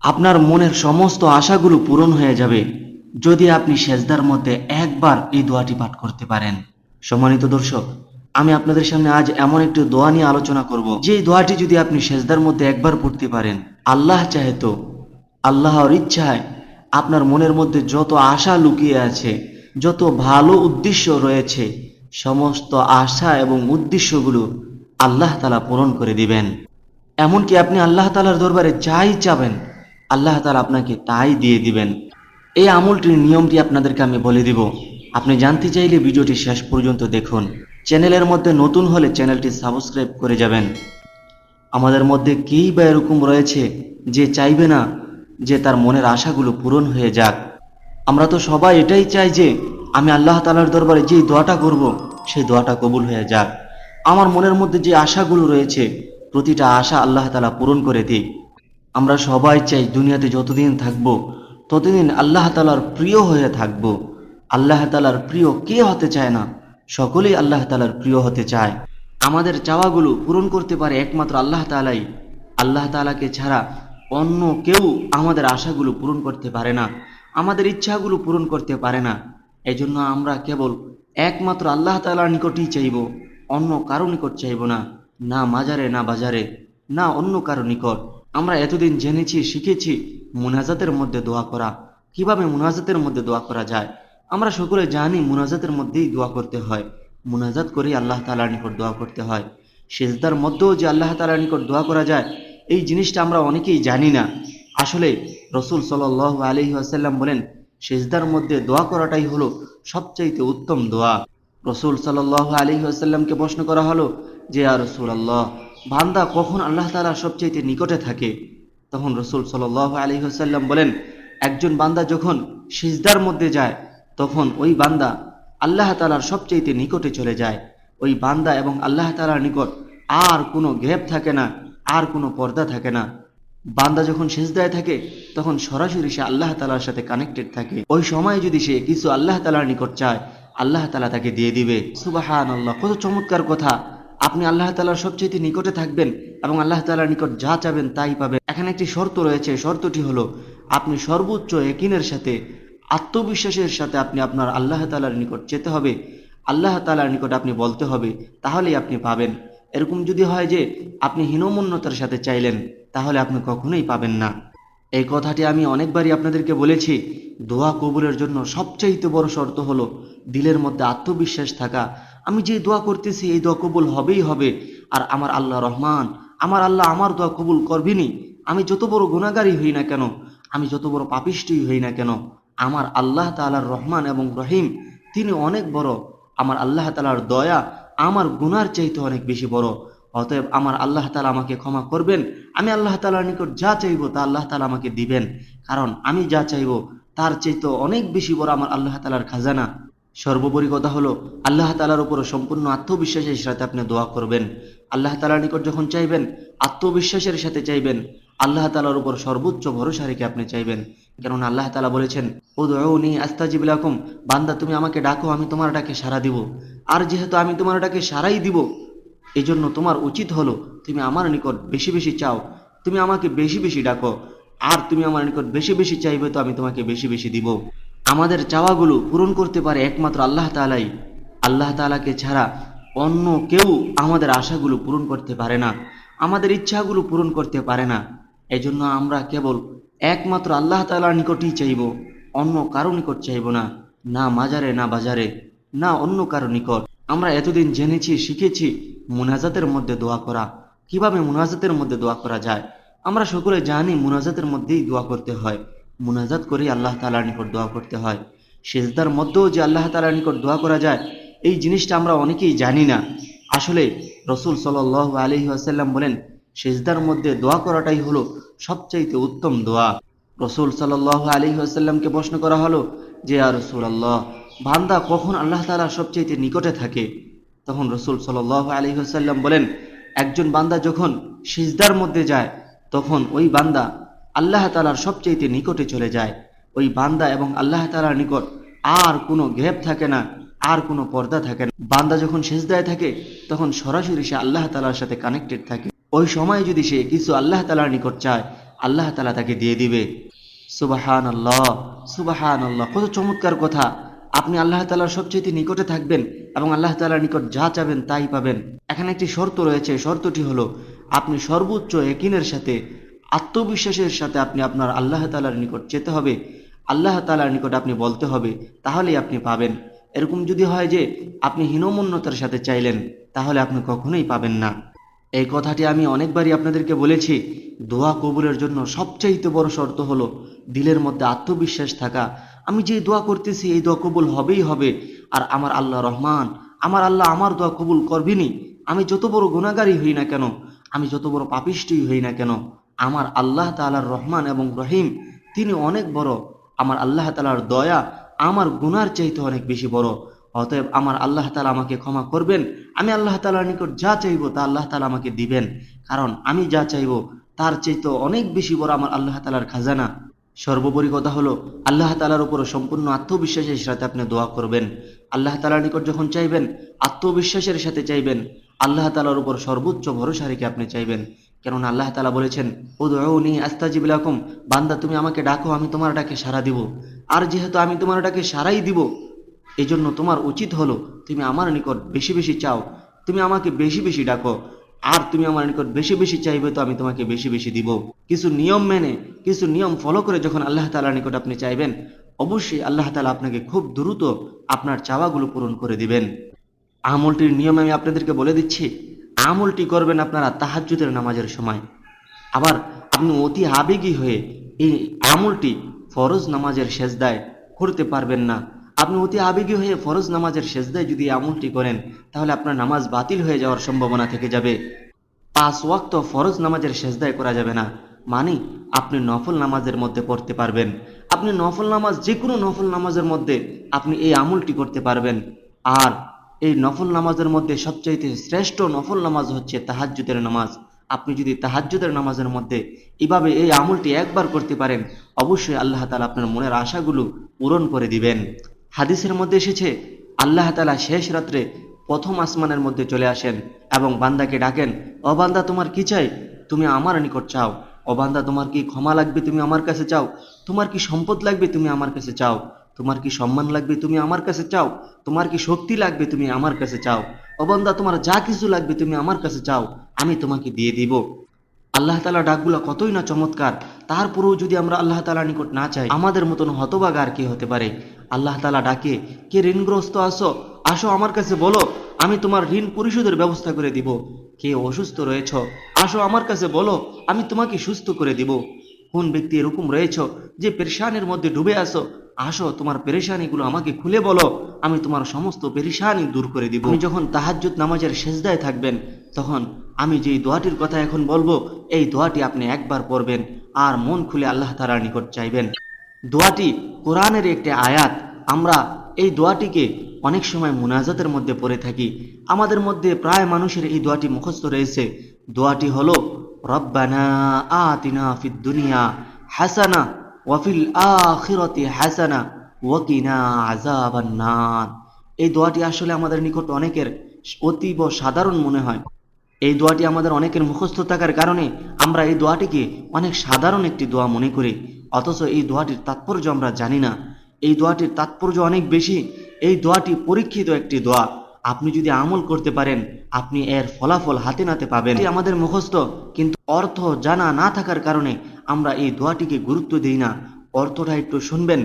আপনার মনের সমস্ত আশাগুলো পূরণ হয়ে যাবে যদি আপনি সেজদার মধ্যে একবার এই দোয়াটি পাঠ করতে পারেন। সম্মানিত দর্শক, আমি আপনাদের সামনে আজ এমন একটি দোয়া নিয়ে আলোচনা করব, যে দোয়াটি যদি আপনি সেজদার মধ্যে একবার পড়তে পারেন, আল্লাহ চাহে তো, আল্লাহর ইচ্ছায় আপনার মনের মধ্যে যত আশা লুকিয়ে আছে, যত ভালো উদ্দেশ্য রয়েছে, সমস্ত আশা এবং উদ্দেশ্যগুলো আল্লাহ তাআলা পূরণ করে দিবেন। এমনকি আপনি আল্লাহ তাআলার দরবারে যাই চাবেন, আল্লাহ তাআলা আপনাকে তাই দিয়ে দিবেন। এই আমলটির নিয়মটি আপনাদেরকে আমি বলে দিব। আপনি জানতে চাইলে ভিডিওটি শেষ পর্যন্ত দেখুন। চ্যানেলের মধ্যে নতুন হলে চ্যানেলটি সাবস্ক্রাইব করে যাবেন। আমাদের মধ্যে কেই বা এরকম রয়েছে যে চাইবে না যে তার মনের আশাগুলো পূরণ হয়ে যাক? আমরা তো সবাই এটাই চাই যে আমি আল্লাহ তাআলার দরবারে যেই দোয়াটা করব সেই দোয়াটা কবুল হয়ে যাক। আমার মনের মধ্যে যে আশাগুলো রয়েছে প্রতিটা আশা আল্লাহ তাআলা পূরণ করে দিক। আমরা সবাই চাই দুনিয়াতে যতদিন থাকব ততদিন আল্লাহ তাআলার প্রিয় হয়ে থাকব। আল্লাহ তাআলার প্রিয় কে হতে চায় না? সকলেই আল্লাহ তাআলার প্রিয় হতে চায়। আমাদের চাওয়াগুলো পূরণ করতে পারে একমাত্র আল্লাহ তাআলাই। আল্লাহ তাআলাকে ছাড়া অন্য কেউ আমাদের আশাগুলো পূরণ করতে পারে না, আমাদের ইচ্ছাগুলো পূরণ করতে পারে না। এজন্য আমরা কেবল একমাত্র আল্লাহ তাআলার নিকটই চাইব, অন্য কারো নিকট চাইব না, না মাজারে না বাজারে, না অন্য কারো নিকট। আমরা এতদিন জেনেছি, শিখেছি মুনাজাতের মধ্যে দোয়া করা, কিভাবে মুনাজাতের মধ্যে দোয়া করা যায়। আমরা সকলে জানি মুনাজাতের মধ্যেই দোয়া করতে হয়, মুনাজাত করেই আল্লাহ তাআলার নিকট দোয়া করতে হয়। সেজদার মধ্যেও যে আল্লাহ তাআলার নিকট দোয়া করা যায়, এই জিনিসটা আমরা অনেকেই জানি না। আসলে রাসূল সাল্লাল্লাহু আলাইহি ওয়াসাল্লাম বলেন, সেজদার মধ্যে দোয়া করাটাই হলো সবচাইতে উত্তম দোয়া। রাসূল সাল্লাল্লাহু আলাইহি ওয়াসাল্লামকে প্রশ্ন করা হলো যে, ইয়া রাসূলুল্লাহ, বান্দা কখন আল্লাহ তাআলার সবচাইতে নিকটে থাকে? তখন রাসূল সাল্লাল্লাহু আলাইহি ওয়াসাল্লাম বলেন, একজন বান্দা যখন সিজদার মধ্যে যায় তখন ওই বান্দা আল্লাহ তাআলার সবচাইতে নিকটে চলে যায়। ওই বান্দা এবং আল্লাহ তাআলার নিকট আর কোনো গ্যাপ থাকে না, আর কোনো পর্দা থাকে না। বান্দা যখন সিজদায় থাকে তখন সরাসরি সে আল্লাহ তাআলার সাথে কানেক্টেড থাকে। ওই সময় যদি সে কিছু আল্লাহ তাআলার নিকট চায়, আল্লাহ তাআলা তাকে দিয়ে দিবে। সুবহানাল্লাহ, কত চমৎকার কথা! আপনি আল্লাহ তাআলার সবচেয়ে নিকটে থাকবেন এবং আল্লাহ তাআলার নিকট যা চাবেন তাই পাবেন। এখানে একটি শর্ত রয়েছে, শর্তটি হলো আপনি সর্বোচ্চ ইয়াকিনের সাথে, আত্মবিশ্বাসের সাথে আপনি আপনার আল্লাহ তাআলার নিকট যেতে হবে, আল্লাহ তাআলার নিকট আপনি বলতে হবে, তাহলেই আপনি পাবেন। এরকম যদি হয় যে আপনি হীনমন্যতার সাথে চাইলেন, তাহলে আপনি কখনোই পাবেন না। এই কথাটি আমি অনেকবারই আপনাদেরকে বলেছি। দোয়া কবুলের জন্য সবচাইতে বড় শর্ত হলো দিলের মধ্যে আত্মবিশ্বাস থাকা। আমি যে দোয়া করতেছি এই দোয়া কবুল হবেই হবে, আর আমার আল্লাহ রহমান, আমার আল্লাহ আমার দোয়া কবুল করবেনই। আমি যত বড় গুনাহগারই হই না কেন, আমি যত বড় পাপিষ্ঠই হই না কেন, আমার আল্লাহ তাআলার রহমান এবং রহিম তিনি অনেক বড়। আমার আল্লাহ তাআলার দয়া আমার গুনার চাইতে অনেক বেশি বড়। অতএব আমার আল্লাহ তাআলা আমাকে ক্ষমা করবেন। আমি আল্লাহ তাআলার নিকট যা চাইবো তা আল্লাহ তাআলা আমাকে দিবেন, কারণ আমি যা চাইবো তার চাইতে অনেক বেশি বড় আমার আল্লাহ তাআলার খাজানা। সর্বোপরি কথা হলো আল্লাহ তাআলার উপর সম্পূর্ণ আত্মবিশ্বাসের সাথে আপনি দোয়া করবেন। আল্লাহ তাআলার নিকট যখন চাইবেন আত্মবিশ্বাসের সাথে চাইবেন, আল্লাহ তাআলার উপর সর্বোচ্চ ভরসা রেখে আপনি চাইবেন। কেননা আল্লাহ তাআলা বলেছেন, উদউনি আস্তাজিব লাকুম, বান্দা তুমি আমাকে ডাকো, আমি তোমার ডাকে সাড়া দিব। আর যেহেতু আমি তোমার ডাকে সাড়াই দিব, এই জন্য তোমার উচিত হলো তুমি আমার নিকট বেশি বেশি চাও, তুমি আমাকে বেশি বেশি ডাকো, আর তুমি আমার নিকট বেশি বেশি চাইবে তো আমি তোমাকে বেশি বেশি দিব। আমাদের চাওয়াগুলো পূরণ করতে পারে একমাত্র আল্লাহ তাআলাই। আল্লাহ তাআলাকে ছাড়া অন্য কেউ আমাদের আশাগুলো পূরণ করতে পারে না, আমাদের ইচ্ছাগুলো পূরণ করতে পারে না। এজন্য আমরা কেবল একমাত্র আল্লাহ তাআলার নিকটই চাইব, অন্য কারো নিকট চাইব না, না মাজারে না বাজারে, না অন্য কারো নিকট। আমরা এতদিন জেনেছি, শিখেছি মুনাজাতের মধ্যে দোয়া করা, কিভাবে মুনাজাতের মধ্যে দোয়া করা যায়। আমরা সকলে জানি মুনাজাতের মধ্যেই দোয়া করতে হয়, মুনাজাত করেই আল্লাহ তাআলার নিকট দোয়া করতে হয়। সিজদার মধ্যেও যে আল্লাহ তাআলার নিকট দোয়া করা যায়, এই জিনিসটা আমরা অনেকেই জানি না। আসলে রাসূল সাল্লাল্লাহু আলাইহি ওয়াসাল্লাম বলেন, সিজদার মধ্যে দোয়া করাটাই হলো সবচাইতে উত্তম দোয়া। রাসূল সাল্লাল্লাহু আলাইহি ওয়াসাল্লামকে প্রশ্ন করা হলো যে, ইয়া রাসূলুল্লাহ, বান্দা কখন আল্লাহ তাআলার সবচাইতে নিকটে থাকে? তখন রাসূল সাল্লাল্লাহু আলাইহি ওয়াসাল্লাম বলেন, একজন বান্দা যখন সিজদার মধ্যে যায় তখন ওই বান্দা আল্লাহ তাআলার সবচাইতে নিকটে চলে যায়। ওই বান্দা এবং আল্লাহ তাআলার নিকট আর কোনো গ্যাপ থাকে না, আর কোনো পর্দা থাকে না। বান্দা যখন সিজদায় থাকে তখন সরাসরি সে আল্লাহ তাআলার সাথে কানেক্টেড থাকে। ওই সময় যদি সে কিছু আল্লাহ তাআলার নিকট চায়, আল্লাহ তাআলা তাকে দিয়ে দিবে। সুবহানাল্লাহ, সুবহানাল্লাহ, কত চমৎকার কথা। আপনি আল্লাহ তাআলার সবচেয়ে নিকটে থাকবেন এবং আল্লাহ তাআলার নিকট যা চাবেন তাই পাবেন। এখানে একটি শর্ত রয়েছে, শর্তটি হলো আপনি সর্বোচ্চ ইয়াকিনের সাথে, আত্মবিশ্বাসের সাথে আপনি আপনার আল্লাহ তাআলার নিকট যেতে হবে, আল্লাহ তাআলার নিকট আপনি বলতে হবে, তাহলেই আপনি পাবেন। এরকম যদি হয় যে আপনি হীনমন্যতার সাথে চাইলেন, তাহলে আপনি কখনোই পাবেন না। এই কথাটি আমি অনেকবারই আপনাদেরকে বলেছি। দোয়া কবুলের জন্য সবচাইতে বড় শর্ত হলো দিলের মধ্যে আত্মবিশ্বাস থাকা। আমি যে দোয়া করতেছি এই দোয়া কবুল হবেই হবে, আর আমার আল্লাহ রহমান, আমার আল্লাহ আমার দোয়া কবুল করবেনই। আমি যত বড় গুনাহগারই হই না কেন, আমি যত বড় পাপিষ্ঠই হই না কেন, আমার আল্লাহ তাআলার রহমান এবং রহিম তিনি অনেক বড়। আমার আল্লাহ তাআলার দয়া আমার গুনার চাইতে অনেক বেশি বড়। অতএব আমার আল্লাহ তাআলা আমাকে ক্ষমা করবেন। আমি আল্লাহ তাআলার নিকট যা চাইবো তা আল্লাহ তাআলা আমাকে দিবেন, কারণ আমি যা চাইবো তার চাইতে অনেক বেশি বড় আমার আল্লাহ তাআলার খাজানা। সর্বোপরি কথা হলো আল্লাহ তাআলার উপর সম্পূর্ণ আত্মবিশ্বাসের সাথে আপনি দোয়া করবেন। আল্লাহ তাআলার নিকট যখন চাইবেন আত্মবিশ্বাসের সাথে চাইবেন, আল্লাহ তাআলার উপর সর্বোচ্চ ভরসা রেখে আপনি চাইবেন। কেননা আল্লাহ তাআলা বলেছেন, উদউনি আস্তাজিব লাকুম, বান্দা তুমি আমাকে ডাকো আমি তোমার ডাকে সাড়া দিব। আর যেহেতু আমি তোমার ডাকে সাড়াই দিব, এই জন্য তোমার উচিত হলো তুমি আমার নিকট বেশি বেশি চাও, তুমি আমাকে বেশি বেশি ডাকো, আর তুমি আমার নিকট বেশি বেশি চাইবে তো আমি তোমাকে বেশি বেশি দিব। কিছু নিয়ম মেনে, কিছু নিয়ম ফলো করে যখন আল্লাহ তাআলার নিকট আপনি চাইবেন, অবশ্যই আল্লাহ তাআলা আপনাকে খুব দ্রুত আপনার চাওয়াগুলো পূরণ করে দিবেন। আমলটির নিয়ম আমি আপনাদেরকে বলে দিচ্ছি। আমলটি করবেন আপনারা তাহাজ্জুদের নামাজের সময়। আবার আপনি অতি আবেগী হয়ে এই আমলটি ফরজ নামাজের সেজদায় করতে পারবেন না। আপনি অতি আবেগী হয়ে ফরজ নামাজের সেজদায় যদি এই আমলটি করেন, তাহলে আপনার নামাজ বাতিল হয়ে যাওয়ার সম্ভাবনা থেকে যাবে। 5 ওয়াক্ত ফরজ নামাজের সেজদায় করা যাবে না, মানে আপনি নফল নামাজের মধ্যে পড়তে পারবেন। আপনি নফল নামাজ, যে কোনো নফল নামাজের মধ্যে আপনি এই আমলটি করতে পারবেন। আর এই নফল নামাজের মধ্যে সবচাইতে শ্রেষ্ঠ নফল নামাজ হচ্ছে তাহাজ্জুদের নামাজ। আপনি যদি তাহাজ্জুদের নামাজের মধ্যে এভাবে এই আমলটি একবার করতে পারেন, অবশ্যই আল্লাহ তাআলা আপনার মনের আশাগুলো পূরণ করে দিবেন। হাদিসের মধ্যে এসেছে, আল্লাহ তাআলা শেষ রাত্রে প্রথম আসমানের মধ্যে চলে আসেন এবং বান্দাকে ডাকেন, ও বান্দা তোমার কি চাই, তুমি আমার নিকট চাও। ও বান্দা তোমার কি ক্ষমা লাগবে, তুমি আমার কাছে চাও। তোমার কি সম্পদ লাগবে, তুমি আমার কাছে চাও। তোমার কি সম্মান লাগবে, তুমি আমার কাছে চাও। তোমার কি শক্তি লাগবে, তুমি আমার কাছে চাও। ও বান্দা তোমার যা কিছু লাগবে তুমি আমার কাছে চাও, আমি তোমাকে দিয়ে দিব। আল্লাহ তাআলা ডাকগুলো কতই না চমৎকার। তারপরেও যদি আমরা আল্লাহ তাআলার নিকট না চাই, আমাদের মতন হতভাগা আর কে হতে পারে। আল্লাহ তাআলা ডাকে, কে ঋণগ্রস্ত আসো, আসো আমার কাছে বলো, আমি তোমার ঋণ পরিশোধের ব্যবস্থা করে দিব। কে অসুস্থ রয়েছ, আসো আমার কাছে বলো, আমি তোমাকে সুস্থ করে দিব। কোন ব্যক্তি এরকম রয়েছ যে পেরেশানির মধ্যে ডুবে আসো, আসো তোমার পেরেশানিগুলো আমাকে খুলে বলো, আমি তোমার সমস্ত পেরেশানি দূর করে দিব। আপনি যখন তাহাজ্জুদ নামাজের সেজদায় থাকবেন, তখন আমি যেই দোয়াটির কথা এখন বলবো, এই দোয়াটি আপনি একবার পড়বেন আর মন খুলে আল্লাহ তাআলার নিকট চাইবেন। দোয়াটি কোরআনের একটি আয়াত। আমরা এই দোয়াটিকে অনেক সময় মুনাজাতের মধ্যে পড়ে থাকি। আমাদের মধ্যে প্রায় মানুষের এই দোয়াটি মুখস্থ রয়েছে। দোয়াটি হলো, রব্বানা আতিনা ফিদ দুনিয়া হাসানা ওয়া ফিল আখিরাতি হাসানা ওয়া কিনা আযাবান নার। এই দোয়াটি আসলে আমাদের নিকট অনেকের অতীব সাধারণ মনে হয়। এই দোয়াটি আমাদের অনেকের মুখস্থ থাকার কারণে আমরা এই দোয়াটিকে অনেক সাধারণ একটি দোয়া মনে করি, অথচ এই দোয়াটির তাৎপর্য আমরা জানি না। এই দোয়াটির তাৎপর্য অনেক বেশি। এই দোয়াটি পরীক্ষিত একটি দোয়া। আপনি যদি আমল করতে পারেন, আপনি এর ফলাফল হাতে নাতে পাবেন। এটি আমাদের মুখস্থ, কিন্তু অর্থ জানা না থাকার কারণে আমরা এই দোয়াটিকে গুরুত্ব দেই না। অর্থটা একটু শুনবেন।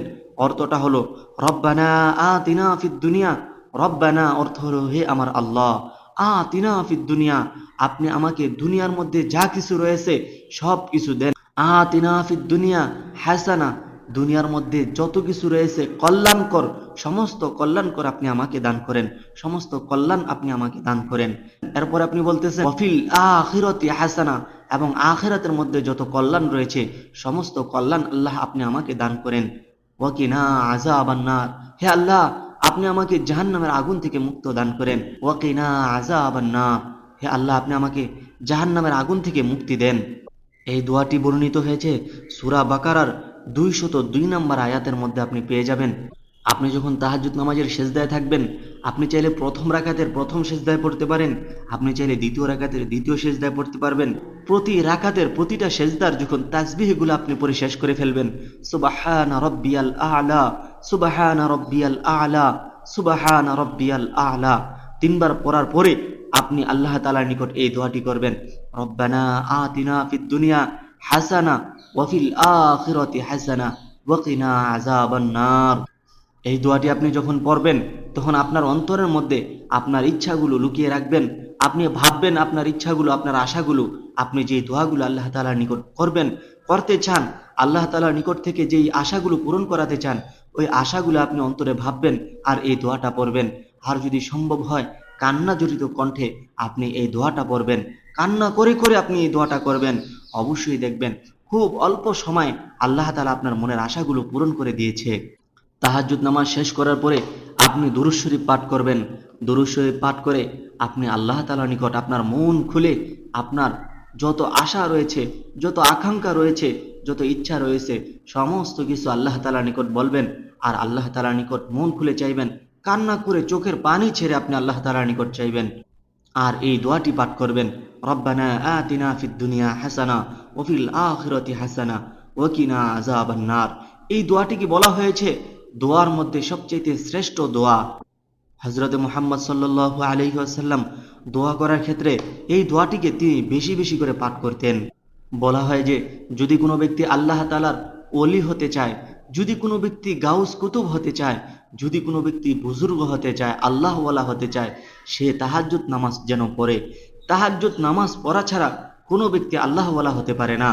অর্থটা হলো, রব্বানা আতিনা ফিদ দুনিয়া। রব্বানা অর্থ হলো, হে আমার আল্লাহ, আতিনা ফিদ দুনিয়া, আপনি আমাকে দুনিয়ার মধ্যে যা কিছু রয়েছে সব কিছু দেন। আতিনা ফিদ দুনিয়া হাসানা, দুনিয়ার মধ্যে যত কিছু রয়েছে কল্যাণকর, সমস্ত কল্যাণকর আপনি আমাকে দান করেন, সমস্ত কল্যাণ আপনি আমাকে দান করেন। এরপর আপনি বলতেছেন, ওয়াফিল আখিরাতি হাসানা, এবং আখিরাতের মধ্যে যত কল্যাণ রয়েছে সমস্ত কল্যাণ আল্লাহ আপনি আমাকে দান করেন। ওয়া কিনা আযাবান নার, হে আল্লাহ আপনি আমাকে জাহান্নামের আগুন থেকে মুক্ত দান করেন। ওয়া কিনা আযাবান নার, হে আল্লাহ আপনি আমাকে জাহান্নামের আগুন থেকে মুক্তি দেন। এই দোয়াটি বর্ণিত হয়েছে সূরা বাকারার 202 নম্বর আয়াতের মধ্যে আপনি পেয়ে যাবেন। আপনি যখন তাহাজ্জুদ নামাজের সেজদায় থাকবেন, আপনি চাইলে প্রথম রাকাতের প্রথম সেজদায় পড়তে পারেন, আপনি চাইলে দ্বিতীয় রাকাতের দ্বিতীয় সেজদায় পড়তে পারবেন। প্রতি রাকাতের প্রতিটা সেজদার যখন তাসবিহগুলো আপনি পড়ে শেষ করে ফেলবেন, সুবহানা রাব্বিয়াল আ'লা, সুবহানা রাব্বিয়াল আ'লা, সুবহানা রাব্বিয়াল আ'লা, তিনবার পড়ার পরে আপনি আল্লাহ তাআলার নিকট এই দোয়াটি করবেন, রব্বানা আতিনা ফিদ দুনিয়া হাসানা ওয়া ফিল আখিরাতি হাসানা ওয়া কিনা আযাবান নার। এই দোয়াটি আপনি যখন পড়বেন, তখন আপনার অন্তরের মধ্যে আপনার ইচ্ছাগুলো লুকিয়ে রাখবেন। আপনি ভাববেন আপনার ইচ্ছাগুলো, আপনার আশাগুলো, আপনি যেই দোয়াগুলো আল্লাহ তাআলার নিকট করতে চান, আল্লাহ তাআলার নিকট থেকে যেই আশাগুলো পূরণ করাতে চান, ওই আশাগুলো আপনি অন্তরে ভাববেন আর এই দোয়াটা পড়বেন। আর যদি সম্ভব হয় কান্না জড়িত কণ্ঠে আপনি এই দোয়াটা পড়বেন, কান্না করে করে আপনি এই দোয়াটা করবেন। অবশ্যই দেখবেন খুব অল্প সময় আল্লাহ তাআলা আপনার মনের আশাগুলো পূরণ করে দিয়েছে। তাহাজ্জুদ নামাজ শেষ করার পরে আপনি দুরূদ শরীফ পাঠ করবেন। দুরূদ শরীফ পাঠ করে আপনি আল্লাহ তাআলার নিকট আপনার মন খুলে আপনার যত আশা রয়েছে, যত আকাঙ্ক্ষা রয়েছে, যত ইচ্ছা রয়েছে, সমস্ত কিছু আল্লাহ তাআলার নিকট বলবেন আর আল্লাহ তাআলার নিকট মন খুলে চাইবেন। কান্না করে চোখের পানি ছেড়ে আপনি আল্লাহ তাআলার নিকট চাইবেন আর এই দোয়াটি পাঠ করবেন, রব্বানা আতিনা ফিদ দুনিয়া হাসানা ওয়া ফিল আখিরাতি হাসানা ওয়া কিনা আযাবান নার। এই দোয়াটিকে বলা হয়েছে দোয়ার মধ্যে সবচেয়ে শ্রেষ্ঠ দোয়া। হযরত মুহাম্মদ সাল্লাল্লাহু আলাইহি ওয়াসাল্লাম দোয়া করার ক্ষেত্রে এই দোয়াটিকে তিনি বেশি বেশি করে পাঠ করতেন। বলা হয় যে যদি কোনো ব্যক্তি আল্লাহ তাআলার ওলি হতে চায়, যদি কোনো ব্যক্তি গাউস কুতুব হতে চায়, যদি কোনো ব্যক্তি বুজুর্গ হতে চায়, আল্লাহওয়ালা হতে চায়, সে তাহাজ্জুদ নামাজ যেন পড়ে। তাহাজ্জুদ নামাজ পড়া ছাড়া কোনো ব্যক্তি আল্লাহওয়ালা হতে পারে না।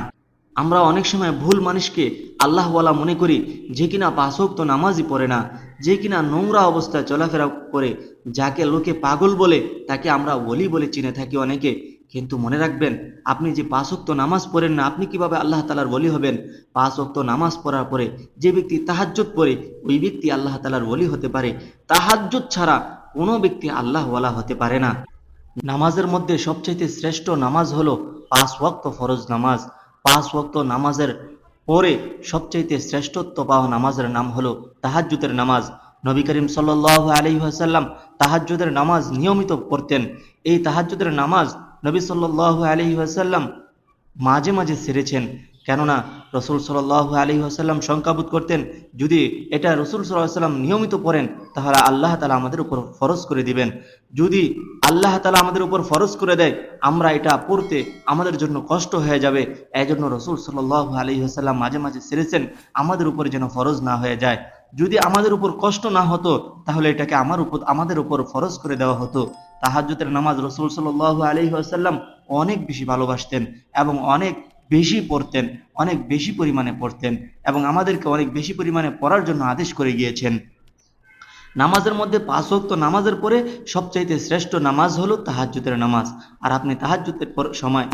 আমরা অনেক সময় ভুল মানুষকে আল্লাহওয়ালা মনে করি যে কিনা ৫ ওয়াক্ত নামাজই পড়ে না, যে কিনা নোংরা অবস্থায় চলাফেরা করে, যাকে লোকে পাগল বলে তাকে আমরা ওলি বলে চিনে থাকি অনেকে। কিন্তু মনে রাখবেন, আপনি যে ৫ ওয়াক্ত নামাজ পড়েন না, আপনি কিভাবে আল্লাহ তাআলার ওলি হবেন? ৫ ওয়াক্ত নামাজ পড়ার পরে যে ব্যক্তি তাহাজ্জুদ পড়ে, ওই ব্যক্তি আল্লাহ তাআলার ওলি হতে পারে। তাহাজ্জুদ ছাড়া কোনো ব্যক্তি আল্লাহওয়ালা হতে পারে না। নামাজের মধ্যে সবচেয়ে শ্রেষ্ঠ নামাজ হলো ৫ ওয়াক্ত ফরজ নামাজ। ৫ ওয়াক্ত নামাজের পরে সবচেয়ে শ্রেষ্ঠত্ব পাওয়া নামাজের নাম হলো তাহাজ্জুদের নামাজ। নবী করিম সাল্লাল্লাহু আলাইহি ওয়াসাল্লাম তাহাজ্জুদের নামাজ নিয়মিত পড়তেন। এই তাহাজ্জুদের নামাজ নবী সাল্লাল্লাহু আলাইহি ওয়াসাল্লাম মাঝে মাঝে সেরেছেন, কেননা রসুল সাল্লাল্লাহু আলাইহি ওয়াসাল্লাম শঙ্কাবোধ করতেন যদি এটা রসুল সাল্লাল্লাহু আলাইহি ওয়াসাল্লাম নিয়মিত পড়েন তাহলে আল্লাহ তাআলা আমাদের উপর ফরজ করে দিবেন। যদি আল্লাহ তাআলা আমাদের উপর ফরজ করে দেয়, আমরা এটা পড়তে আমাদের জন্য কষ্ট হয়ে যাবে। এজন্য রসুল সাল্লাল্লাহু আলাইহি ওয়াসাল্লাম মাঝে মাঝে সেরেছেন আমাদের উপর যেন ফরজ না হয়ে যায়। যদি আমাদের উপর কষ্ট না হতো তাহলে এটাকে আমাদের উপর ফরজ করে দেওয়া হতো। তাহাজ্জুদের নামাজ রসুল সাল্লাল্লাহু আলাইহি ওয়াসাল্লাম অনেক বেশি ভালোবাসতেন এবং অনেক বেশি পড়তেন, অনেক বেশি পরিমাণে পড়তেন এবং আমাদেরকে অনেক বেশি পরিমাণে পড়ার জন্য আদেশ করে গিয়েছেন। নামাজের মধ্যে ৫ ওয়াক্ত নামাজের পরে সবচাইতে শ্রেষ্ঠ নামাজ হলো তাহাজ্জুদের নামাজ। আর আপনি তাহাজ্জুদের সময়